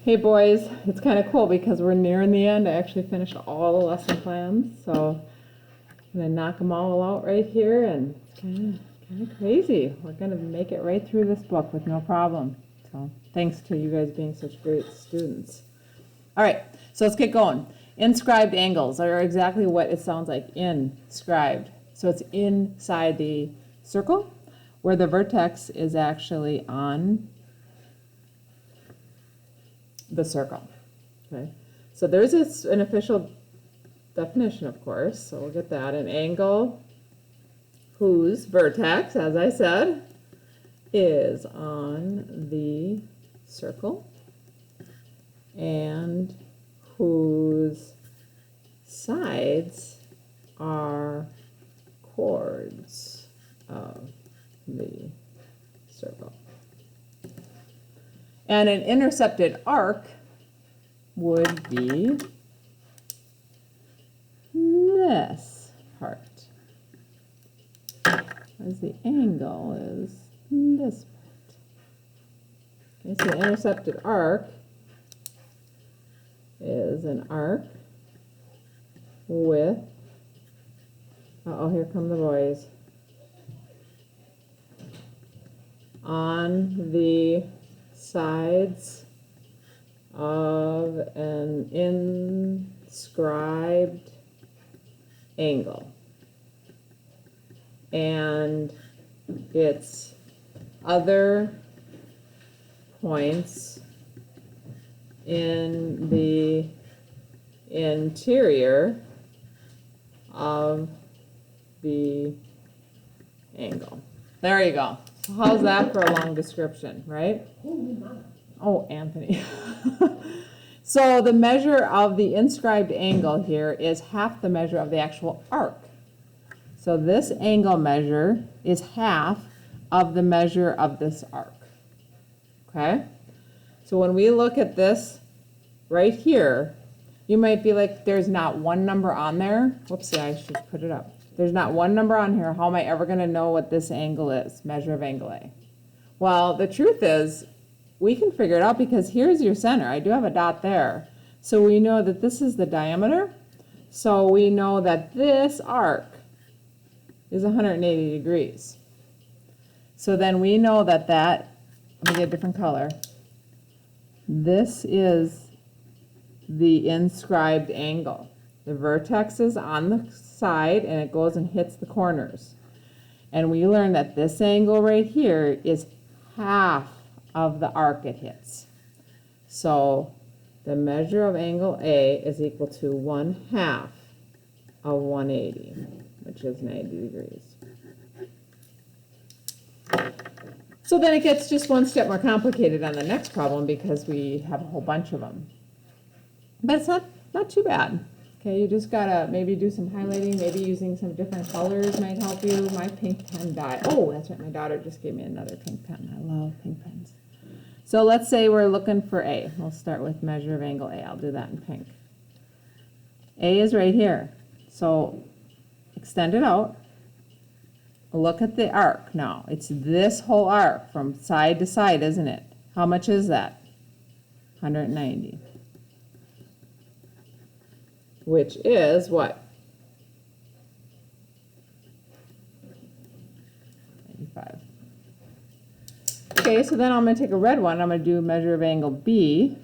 Hey boys, it's kind of cool because we're nearing the end. I actually finished all the lesson plans, so I'm gonna knock them all out right here, and it's kind of crazy. We're gonna make it right through this book with no problem. So thanks to you guys being such great students. All right, so let's get going. Inscribed angles are exactly what it sounds like, inscribed. So it's inside the circle where the vertex is actually on the circle. Okay, so there's an official definition, of course, so we'll get that. An angle whose vertex, as I said, is on the circle and whose sides are chords of the circle. And an intercepted arc would be this part, as the angle is this part. Okay, so an intercepted arc is an arc with, uh-oh, here come the boys, on the sides of an inscribed angle, and its other points in the interior of the angle. There you go. So how's that for a long description, right? Oh, Anthony. So the measure of the inscribed angle here is half the measure of the actual arc. So this angle measure is half of the measure of this arc. Okay? So when we look at this right here, you might be like, there's not one number on there. Whoopsie, I should put it up. There's not one number on here. How am I ever going to know what this angle is, measure of angle A? Well, the truth is, we can figure it out because here's your center. I do have a dot there. So we know that this is the diameter. So we know that this arc is 180 degrees. So then we know that let me get a different color. This is the inscribed angle. The vertex is on the side and it goes and hits the corners. And we learned that this angle right here is half of the arc it hits. So the measure of angle A is equal to 1/2 of 180, which is 90 degrees. So then it gets just one step more complicated on the next problem because we have a whole bunch of them. But it's not too bad. Okay, you just gotta maybe do some highlighting, maybe using some different colors might help you. My pink pen died. Oh, that's right, my daughter just gave me another pink pen. I love pink pens. So let's say we're looking for A. We'll start with measure of angle A. I'll do that in pink. A is right here. So extend it out. Look at the arc now. It's this whole arc from side to side, isn't it? How much is that? 190. Which is what? 95. Okay, so then I'm going to take a red one. I'm going to do measure of angle B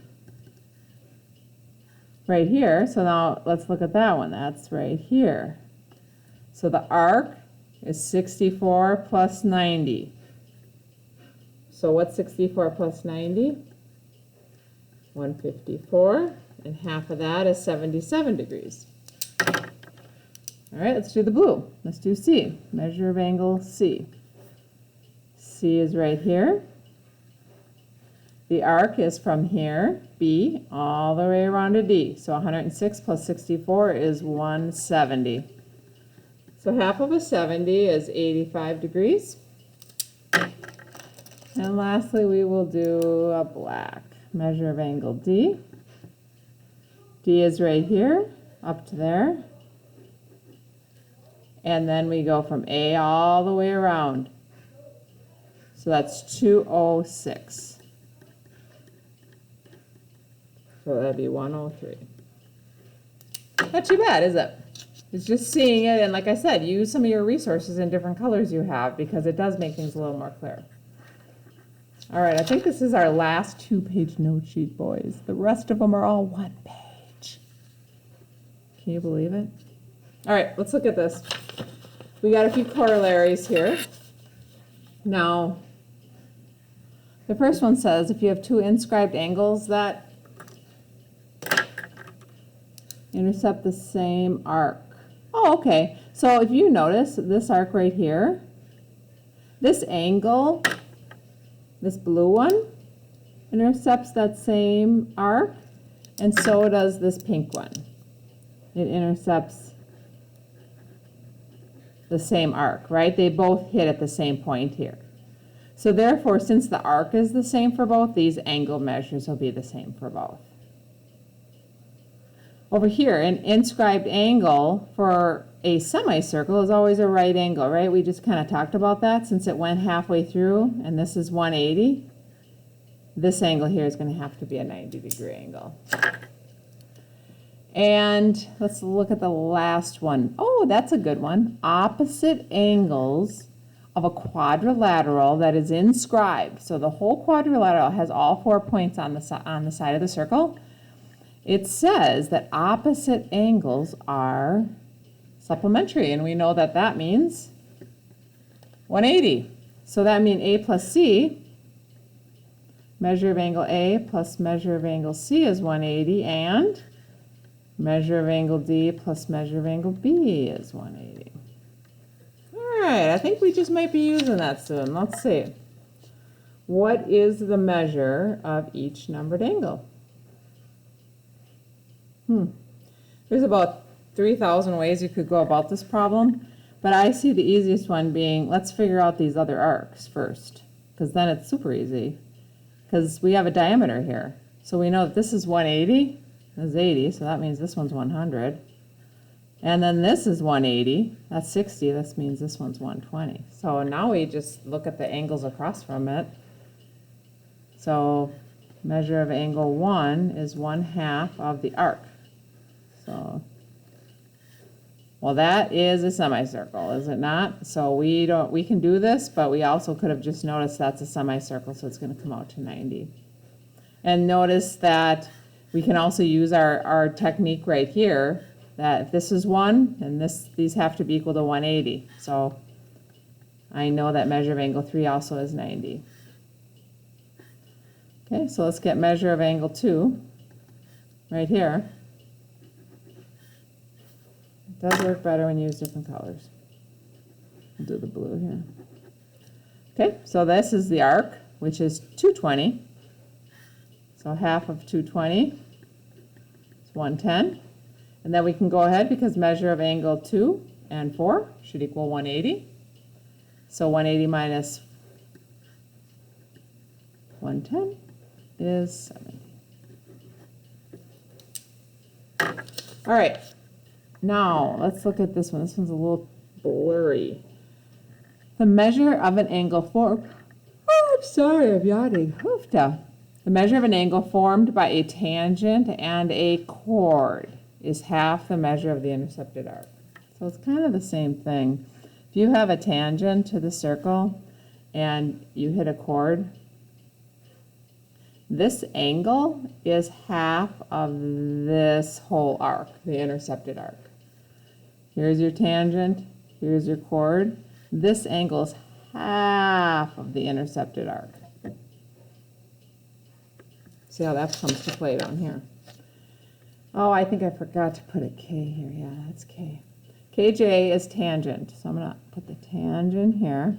right here. So now let's look at that one. That's right here. So the arc is 64 plus 90. So what's 64 plus 90? 154. And half of that is 77 degrees. All right, let's do the blue. Let's do C. Measure of angle C. C is right here. The arc is from here, B, all the way around to D. So 106 plus 64 is 170. So half of a 70 is 85 degrees. And lastly, we will do a black. Measure of angle D. D is right here, up to there. And then we go from A all the way around. So that's 206. So that'd be 103. Not too bad, is it? It's just seeing it, and like I said, use some of your resources in different colors you have, because it does make things a little more clear. All right, I think this is our last 2-page note sheet, boys. The rest of them are all 1 page. Can you believe it? All right, let's look at this. We got a few corollaries here. Now, the first one says if you have 2 inscribed angles that intercept the same arc. Oh, okay. So if you notice this arc right here, this angle, this blue one, intercepts that same arc, and so does this pink one. It intercepts the same arc, right? They both hit at the same point here. So therefore, since the arc is the same for both, these angle measures will be the same for both. Over here, an inscribed angle for a semicircle is always a right angle, right? We just kind of talked about that since it went halfway through, and this is 180. This angle here is going to have to be a 90-degree angle. And let's look at the last one. Oh, that's a good one. Opposite angles of a quadrilateral that is inscribed. So the whole quadrilateral has all 4 points on the side of the circle. It says that opposite angles are supplementary, and we know that that means 180. So that means A plus C, measure of angle A plus measure of angle C is 180, and measure of angle D plus measure of angle B is 180. All right, I think we just might be using that soon. Let's see. What is the measure of each numbered angle? There's about 3,000 ways you could go about this problem, but I see the easiest one being, let's figure out these other arcs first, because then it's super easy, because we have a diameter here. So we know that this is 180, this is 80, so that means this one's 100. And then this is 180, that's 60, this means this one's 120. So now we just look at the angles across from it. So measure of angle 1 is 1/2 of the arc. So, well, that is a semicircle, is it not? So we can do this, but we also could have just noticed that's a semicircle, so it's going to come out to 90. And notice that we can also use our technique right here, that if this is 1, then these have to be equal to 180. So I know that measure of angle 3 also is 90. Okay, so let's get measure of angle 2 right here. It does work better when you use different colors. I'll do the blue here. Okay, so this is the arc, which is 220. So half of 220 is 110. And then we can go ahead, because measure of angle 2 and 4 should equal 180. So 180 minus 110 is 70. All right, now let's look at this one. This one's a little blurry. The measure of an angle formed, oh, I'm sorry, I'm yawning. Hoofda. The measure of an angle formed by a tangent and a chord is half the measure of the intercepted arc. So it's kind of the same thing. If you have a tangent to the circle and you hit a chord, this angle is half of this whole arc, the intercepted arc. Here's your tangent, here's your chord. This angle is half of the intercepted arc. See how that comes to play down here. Oh, I think I forgot to put a K here. Yeah, that's K. KJ is tangent. So I'm going to put the tangent here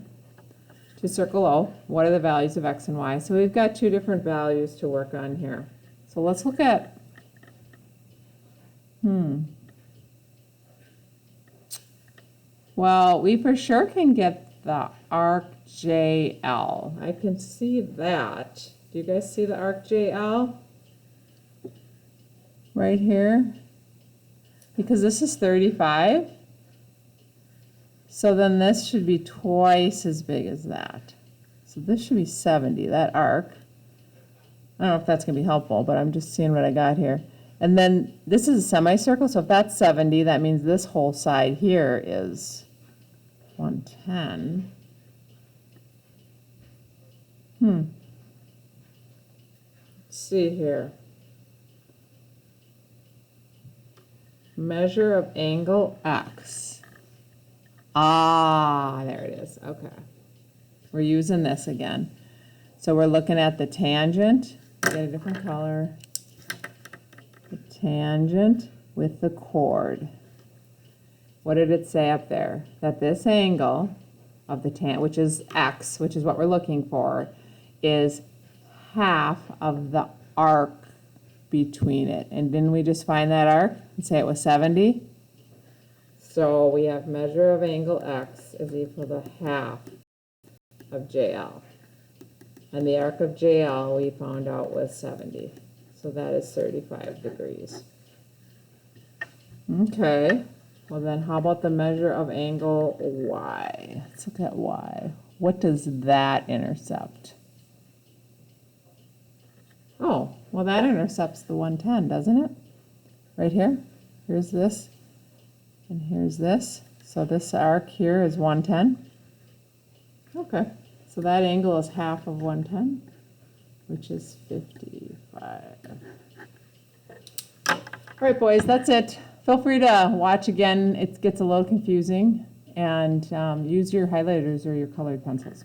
to circle O. What are the values of X and Y? So we've got two different values to work on here. So let's look at, well, we for sure can get the arc JL. I can see that. Do you guys see the arc JL? Right here, because this is 35, so then this should be twice as big as that. So this should be 70, that arc. I don't know if that's gonna be helpful, but I'm just seeing what I got here. And then this is a semicircle, so if that's 70, that means this whole side here is 110. Let's see here. Measure of angle X. Ah, there it is. Okay. We're using this again. So we're looking at the tangent. Get a different color. The tangent with the chord. What did it say up there? That this angle of the tangent, which is X, which is what we're looking for, is half of the arc between it. And didn't we just find that arc and say it was 70? So we have measure of angle X is equal to half of JL. And the arc of JL we found out was 70. So that is 35 degrees. Okay, well then how about the measure of angle Y? Let's look at Y. What does that intercept? Oh, well that intercepts the 110, doesn't it? Right here. Here's this, and here's this. So this arc here is 110. Okay, so that angle is half of 110, which is 55. All right, boys, that's it. Feel free to watch again. It gets a little confusing, and use your highlighters or your colored pencils,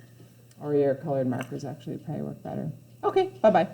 or your colored markers actually probably work better. Okay, bye-bye.